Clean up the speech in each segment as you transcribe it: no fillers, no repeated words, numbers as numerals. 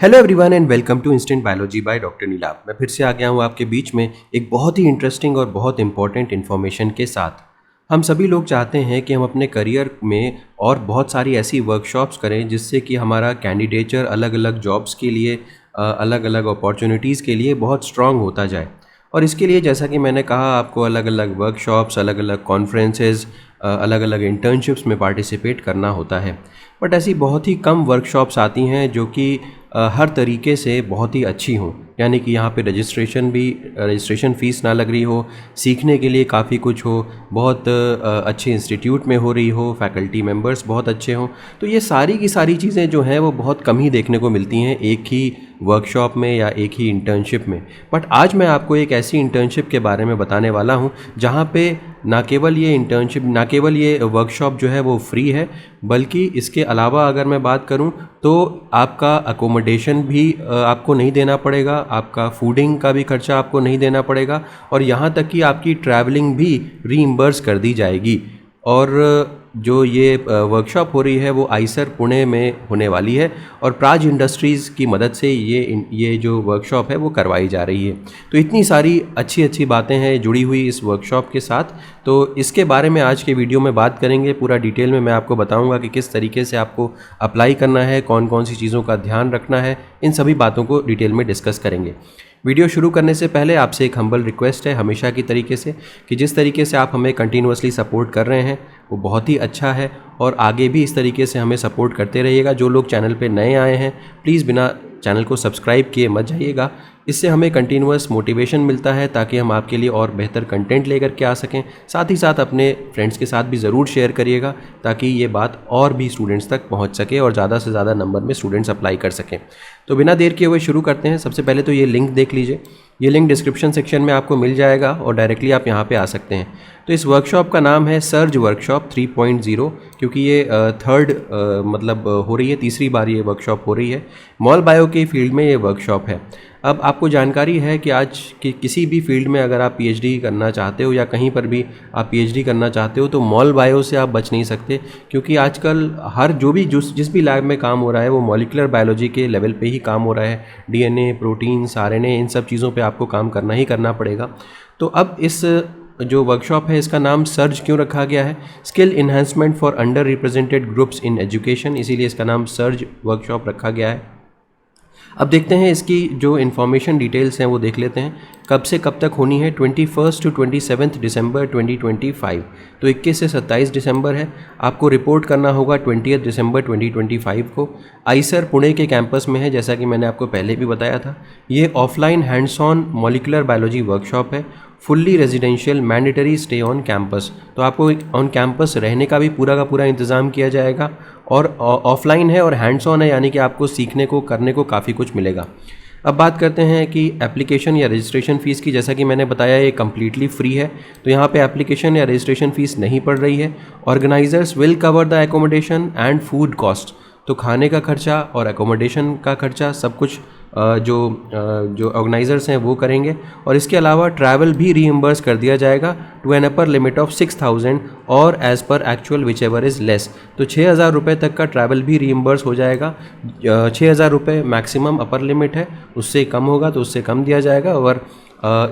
Hello everyone and welcome to instant biology by doctor Neelabh. मैं फिर से आ गया हूँ आपके बीच में एक बहुत ही इंटरेस्टिंग और बहुत इंपॉर्टेंट इन्फॉर्मेशन के साथ। हम सभी लोग चाहते हैं कि हम अपने करियर में और बहुत सारी ऐसी वर्कशॉप्स करें जिससे कि हमारा कैंडिडेचर अलग अलग जॉब्स के लिए अलग अलग अपॉर्चुनिटीज़ के लिए बहुत स्ट्रांग होता जाए। और इसके लिए जैसा कि मैंने कहा आपको अलग अलग वर्कशॉप्स, अलग अलग कॉन्फ्रेंसेस, अलग अलग इंटर्नशिप्स में पार्टिसिपेट करना होता है। बट ऐसी बहुत ही कम वर्कशॉप्स आती हैं जो कि हर तरीके से बहुत ही अच्छी हों, यानी कि यहाँ पे रजिस्ट्रेशन फ़ीस ना लग रही हो, सीखने के लिए काफ़ी कुछ हो, बहुत अच्छे इंस्टीट्यूट में हो रही हो, फैकल्टी मेंबर्स बहुत अच्छे हों। तो ये सारी की सारी चीज़ें जो हैं वो बहुत कम ही देखने को मिलती हैं एक ही वर्कशॉप में या एक ही इंटर्नशिप में। बट आज मैं आपको एक ऐसी इंटर्नशिप के बारे में बताने वाला हूँ जहाँ पे ना केवल ये वर्कशॉप जो है वो फ्री है, बल्कि इसके अलावा अगर मैं बात करूं तो आपका अकोमोडेशन भी आपको नहीं देना पड़ेगा, आपका फूडिंग का भी खर्चा आपको नहीं देना पड़ेगा, और यहाँ तक कि आपकी ट्रैवलिंग भी रीइंबर्स कर दी जाएगी। और जो ये वर्कशॉप हो रही है वो आईसर पुणे में होने वाली है और प्राज इंडस्ट्रीज़ की मदद से ये जो वर्कशॉप है वो करवाई जा रही है। तो इतनी सारी अच्छी अच्छी बातें हैं जुड़ी हुई इस वर्कशॉप के साथ, तो इसके बारे में आज के वीडियो में बात करेंगे। पूरा डिटेल में मैं आपको बताऊंगा कि किस तरीके से आपको अप्लाई करना है, कौन कौन सी चीज़ों का ध्यान रखना है, इन सभी बातों को डिटेल में डिस्कस करेंगे। वीडियो शुरू करने से पहले आपसे एक हम्बल रिक्वेस्ट है हमेशा की तरीके से कि जिस तरीके से आप हमें कंटिन्यूअसली सपोर्ट कर रहे हैं वो बहुत ही अच्छा है, और आगे भी इस तरीके से हमें सपोर्ट करते रहिएगा। जो लोग चैनल पे नए आए हैं प्लीज़ बिना चैनल को सब्सक्राइब किए मत जाइएगा। इससे हमें कंटिन्यूअस मोटिवेशन मिलता है ताकि हम आपके लिए और बेहतर कंटेंट लेकर के आ सकें। साथ ही साथ अपने फ्रेंड्स के साथ भी ज़रूर शेयर करिएगा ताकि ये बात और भी स्टूडेंट्स तक पहुंच सके और ज़्यादा से ज़्यादा नंबर में स्टूडेंट्स अप्लाई कर सकें। तो बिना देर किए हुए शुरू करते हैं। सबसे पहले तो ये लिंक देख लीजिए, ये लिंक डिस्क्रिप्शन सेक्शन में आपको मिल जाएगा और डायरेक्टली आप यहाँ पे आ सकते हैं। तो इस वर्कशॉप का नाम है सर्ज वर्कशॉप 3.0, क्योंकि ये थर्ड हो रही है, तीसरी बार ये वर्कशॉप हो रही है। मॉल बायो के फील्ड में ये वर्कशॉप है। अब आपको जानकारी है कि आज कि किसी भी फील्ड में अगर आप पीएचडी करना चाहते हो या कहीं पर भी आप पीएचडी करना चाहते हो तो मॉल बायो से आप बच नहीं सकते, क्योंकि आजकल हर जिस भी लैब में काम हो रहा है वो मॉलिक्यूलर बायोलॉजी के लेवल पे ही काम हो रहा है। डीएनए, प्रोटीन्स, आरएनए, इन सब चीज़ों पे आपको काम करना ही करना पड़ेगा। तो अब इस जो वर्कशॉप है इसका नाम सर्ज क्यों रखा गया है? Skill enhancement for under represented groups in education, इसीलिए इसका नाम सर्ज वर्कशॉप रखा गया है। अब देखते हैं इसकी जो इन्फॉर्मेशन डिटेल्स हैं वो देख लेते हैं। कब से कब तक होनी है? 21 to 27 दिसंबर 2025। तो 21 से 27 दिसंबर है। आपको रिपोर्ट करना होगा 20 दिसंबर 2025 को। आईसर पुणे के कैंपस में है, जैसा कि मैंने आपको पहले भी बताया था। ये offline hands on molecular biology workshop है, fully residential, mandatory stay on campus. तो आपको ऑन कैंपस रहने का भी पूरा का पूरा इंतज़ाम किया जाएगा, और ऑफलाइन है और हैंड्स ऑन है, यानी कि आपको सीखने को करने को काफ़ी कुछ मिलेगा। अब बात करते हैं कि एप्लीकेशन या रजिस्ट्रेशन फ़ीस की। जैसा कि मैंने बताया ये कम्प्लीटली फ्री है, तो यहाँ पे एप्लीकेशन या रजिस्ट्रेशन फ़ीस नहीं पड़ रही है। Organisers will cover the accommodation and food cost, तो खाने का खर्चा और एकोमोडेशन का खर्चा सब कुछ जो ऑर्गेनाइजर्स हैं वो करेंगे। और इसके अलावा ट्रैवल भी रीइंबर्स कर दिया जाएगा to an upper limit of 6000 और as per actual whichever is less. तो 6000 रुपये तक का ट्रैवल भी रीइंबर्स हो जाएगा। 6000 रुपये मैक्सिमम अपर लिमिट है, उससे कम होगा तो उससे कम दिया जाएगा, और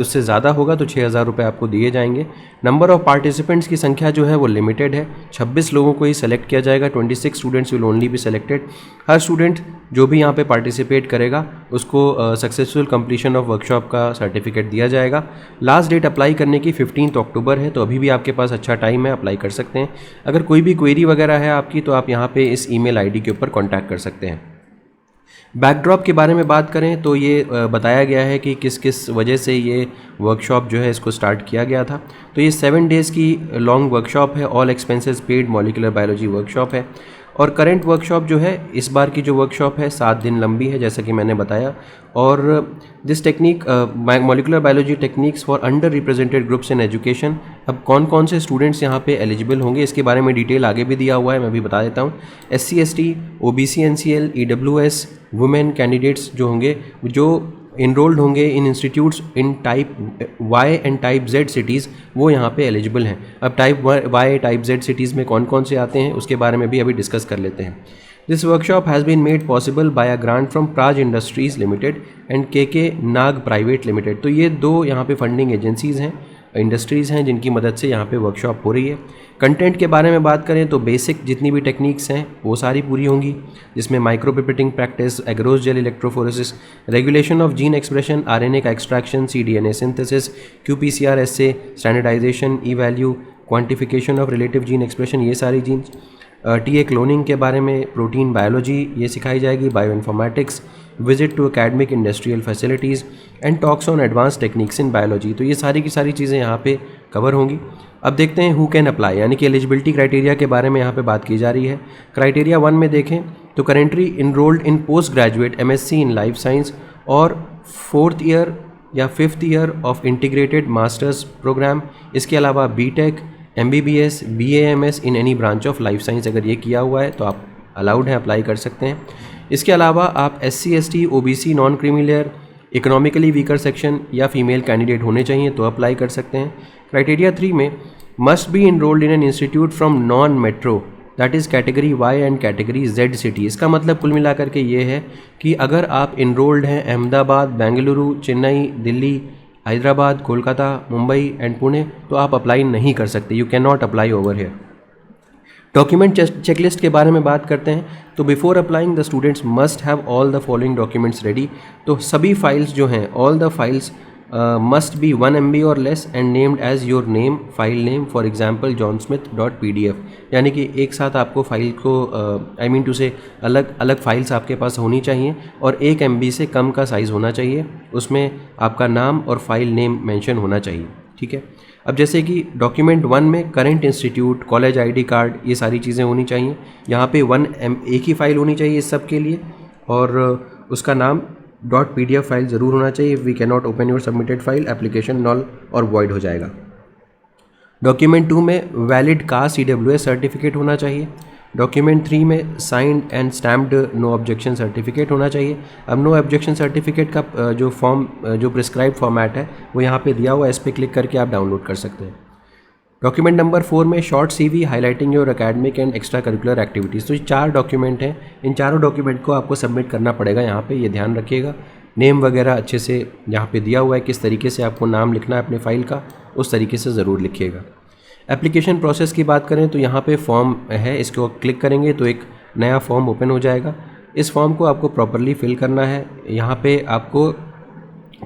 उससे ज़्यादा होगा तो 6000 रुपये आपको दिए जाएंगे। नंबर ऑफ़ पार्टिसिपेंट्स की संख्या जो है वो लिमिटेड है, 26 लोगों को ही सेलेक्ट किया जाएगा। 26 students will only be selected. Her student जो भी यहाँ पे पार्टिसिपेट करेगा उसको सक्सेसफुल कंप्लीशन ऑफ वर्कशॉप का सर्टिफिकेट दिया जाएगा। लास्ट डेट अप्लाई करने की 15 अक्टूबर है, तो अभी भी आपके पास अच्छा टाइम है, अप्लाई कर सकते हैं। अगर कोई भी क्वेरी वगैरह है आपकी तो आप यहाँ पे इस ईमेल आईडी के ऊपर कॉन्टैक्ट कर सकते हैं। बैकड्रॉप के बारे में बात करें तो ये बताया गया है कि किस किस वजह से ये वर्कशॉप जो है इसको स्टार्ट किया गया था। तो ये 7 डेज़ की लॉन्ग वर्कशॉप है, all expenses paid molecular biology workshop है। और करंट वर्कशॉप जो है, इस बार की जो वर्कशॉप है 7 दिन लंबी है, जैसा कि मैंने बताया। और this technique molecular biology techniques for under represented groups in education. अब कौन कौन से स्टूडेंट्स यहाँ पे एलिजिबल होंगे इसके बारे में डिटेल आगे भी दिया हुआ है, मैं भी बता देता हूँ। SC ST, OBC NCL, EWS, women candidates जो होंगे, जो इनरोल्ड होंगे इन institutes in type Y and type Z cities, वो यहाँ पे एलिजिबल हैं। अब type Y, type Z cities में कौन कौन से आते हैं उसके बारे में भी अभी डिस्कस कर लेते हैं। This workshop has been made possible by a grant from Praj industries limited and K Nag private limited. तो ये दो यहाँ पे फंडिंग एजेंसीज़ हैं, इंडस्ट्रीज़ हैं, जिनकी मदद से यहाँ पे वर्कशॉप हो रही है। कंटेंट के बारे में बात करें तो बेसिक जितनी भी टेक्निक्स हैं वो सारी पूरी होंगी, जिसमें micro pipetting practice, agarose gel electrophoresis, regulation of gene expression, RNA का extraction, cDNA synthesis, qPCR assay, standardisation, E value, quantification of relative gene expression, ये सारी जीन्स, टीए क्लोनिंग के बारे में, प्रोटीन बायोलॉजी ये सिखाई जाएगी, bioinformatics, visit to academic industrial facilities and talks on advance techniques in biology. तो ये सारी की सारी चीज़ें यहाँ पे कवर होंगी। अब देखते हैं हु कैन अप्लाई, यानी कि एलिजिबिलिटी क्राइटेरिया के बारे में यहाँ पे बात की जा रही है। क्राइटेरिया 1 में देखें तो currently enrolled in post graduate MSc in life science और 4th ईयर या 5th year of integrated masters program, इसके अलावा BTech, MBBS, BAMS in any branch of life science, अगर ये किया हुआ है तो आप अलाउड हैं, अप्लाई कर सकते हैं। इसके अलावा आप SC ST OBC non creamy layer, economically weaker section या फीमेल कैंडिडेट होने चाहिए तो अप्लाई कर सकते हैं। क्राइटेरिया 3 में must be enrolled in an institute from non metro, that is category Y and category Z city. इसका मतलब कुल मिलाकर के ये है कि अगर आप इनरोल्ड हैं अहमदाबाद, बेंगलुरु, चेन्नई, दिल्ली, हैदराबाद, कोलकाता, मुंबई एंड पुणे, तो आप अप्लाई नहीं कर सकते, you can not apply over here. Document checklist के बारे में बात करते हैं तो before applying the students must have all the following documents ready. तो सभी फाइल्स जो हैं, all the files must be 1 MB और less and named as your name, file name, for example johnsmith.pdf, यानी कि एक साथ आपको फाइल को आई मीन टू से अलग अलग फाइल्स आपके पास होनी चाहिए और 1 MB से कम का साइज़ होना चाहिए, उसमें आपका नाम और फाइल नेम मेंशन होना चाहिए। ठीक है, अब जैसे कि डॉक्यूमेंट 1 में current institute, college ID card, ये सारी चीज़ें होनी चाहिए। यहाँ पे 1 MB एक ही फ़ाइल होनी चाहिए इस सब के लिए और उसका नाम .pdf फाइल ज़रूर होना चाहिए। We can not open your submitted file, application null और वॉइड हो जाएगा। डॉक्यूमेंट 2 में वैलिड कास्ट EWS सर्टिफिकेट होना चाहिए। डॉक्यूमेंट 3 में signed and stamped no objection certificate होना चाहिए। अब नो ऑब्जेक्शन सर्टिफिकेट का जो फॉर्म, जो प्रिस्क्राइब फॉर्मेट है वो यहाँ पे दिया हुआ है, इस पर क्लिक करके आप डाउनलोड कर सकते हैं। डॉक्यूमेंट नंबर 4 में short CV highlighting your academic and extra curricular activities. तो ये 4 डॉक्यूमेंट हैं, इन चारों डॉक्यूमेंट को आपको सबमिट करना पड़ेगा। यहाँ पे ये ध्यान रखिएगा, नेम वगैरह अच्छे से यहाँ पे दिया हुआ है, किस तरीके से आपको नाम लिखना है अपने फाइल का, उस तरीके से ज़रूर लिखिएगा। एप्लीकेशन प्रोसेस की बात करें तो यहाँ पे फॉर्म है, इसको क्लिक करेंगे तो एक नया फॉर्म ओपन हो जाएगा। इस फॉर्म को आपको प्रॉपरली फिल करना है। यहाँ पे आपको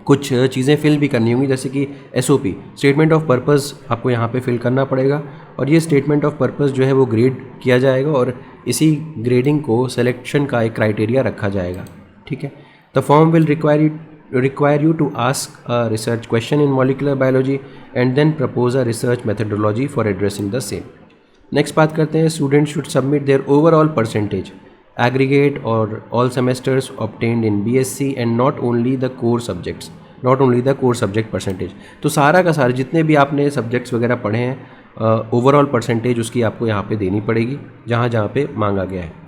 कुछ चीज़ें फिल भी करनी होंगी, जैसे कि SOP, स्टेटमेंट ऑफ पर्पज़, आपको यहाँ पे फिल करना पड़ेगा और ये स्टेटमेंट ऑफ पर्पज़ जो है वो ग्रेड किया जाएगा और इसी ग्रेडिंग को सिलेक्शन का एक क्राइटेरिया रखा जाएगा। ठीक है, the form will require you to ask a research question in molecular biology and then propose a research methodology for addressing the same. Next बात करते हैं, students should submit their overall percentage, aggregate or all semesters obtained in BSc and not only the core subjects, not only the core subject percentage। तो सारा का सारा जितने भी आपने सब्जेक्ट्स वगैरह पढ़े हैं, ओवरऑल परसेंटेज उसकी आपको यहाँ पे देनी पड़ेगी जहाँ जहाँ पे मांगा गया है।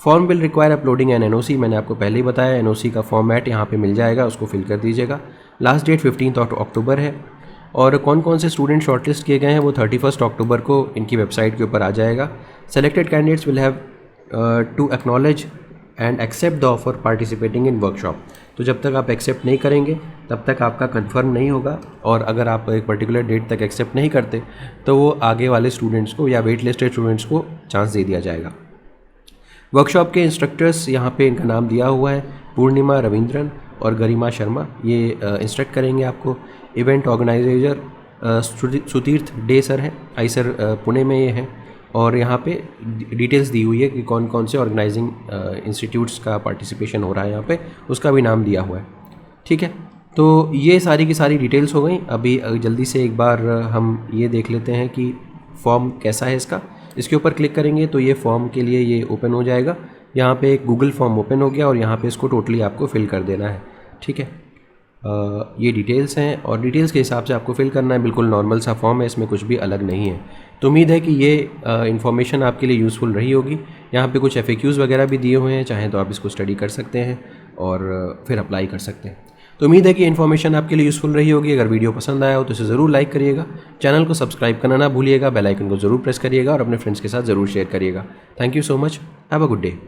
Form will require uploading an NOC, मैंने आपको पहले ही बताया, NOC का फॉर्मेट यहाँ पे मिल जाएगा, उसको फिल कर दीजिएगा। लास्ट डेट 15 अक्टूबर है और कौन कौन से स्टूडेंट शॉर्टलिस्ट किए गए हैं वो 31 अक्टूबर को इनकी वेबसाइट के ऊपर आ जाएगा। Selected candidates will have to acknowledge and accept the offer participating in workshop. तो जब तक आप एक्सेप्ट नहीं करेंगे तब तक आपका कंफर्म नहीं होगा और अगर आप एक पर्टिकुलर डेट तक एक्सेप्ट नहीं करते तो वो आगे वाले स्टूडेंट्स को या वेट लिस्टेड स्टूडेंट्स को चांस दे दिया जाएगा। वर्कशॉप के इंस्ट्रक्टर्स यहाँ पे इनका नाम दिया हुआ है, पूर्णिमा रविंद्रन और गरिमा शर्मा, ये इंस्ट्रक्ट करेंगे आपको। इवेंट ऑर्गेनाइजर सुतीर्थ डे सर हैं, आई सर पुणे में ये हैं और यहाँ पे डिटेल्स दी हुई है कि कौन कौन से ऑर्गेनाइजिंग इंस्टीट्यूट्स का पार्टिसिपेशन हो रहा है, यहाँ पे उसका भी नाम दिया हुआ है। ठीक है, तो ये सारी की सारी डिटेल्स हो गई। अभी जल्दी से एक बार हम ये देख लेते हैं कि फॉर्म कैसा है इसका। इसके ऊपर क्लिक करेंगे तो ये फॉर्म के लिए ये ओपन हो जाएगा। यहाँ पे एक गूगल फॉर्म ओपन हो गया और यहाँ पे इसको टोटली आपको फिल कर देना है। ठीक है, ये डिटेल्स हैं और डिटेल्स के हिसाब से आपको फिल करना है। बिल्कुल नॉर्मल सा फॉर्म है, इसमें कुछ भी अलग नहीं है। तो उम्मीद है कि ये इन्फॉर्मेशन आपके लिए यूज़फुल रही होगी। यहाँ पे कुछ FAQs वगैरह भी दिए हुए हैं, चाहें तो आप इसको स्टडी कर सकते हैं और फिर अप्लाई कर सकते हैं। तो उम्मीद है कि इन्फॉर्मेशन आपके लिए यूज़फुल रही होगी। अगर वीडियो पसंद आया हो तो इसे ज़रूर लाइक करिएगा, चैनल को सब्सक्राइब करना ना भूलिएगा, बेल आइकन को ज़रूर प्रेस करिएगा और अपने फ्रेंड्स के साथ ज़रूर शेयर करिएगा। Thank you so much, have a good day.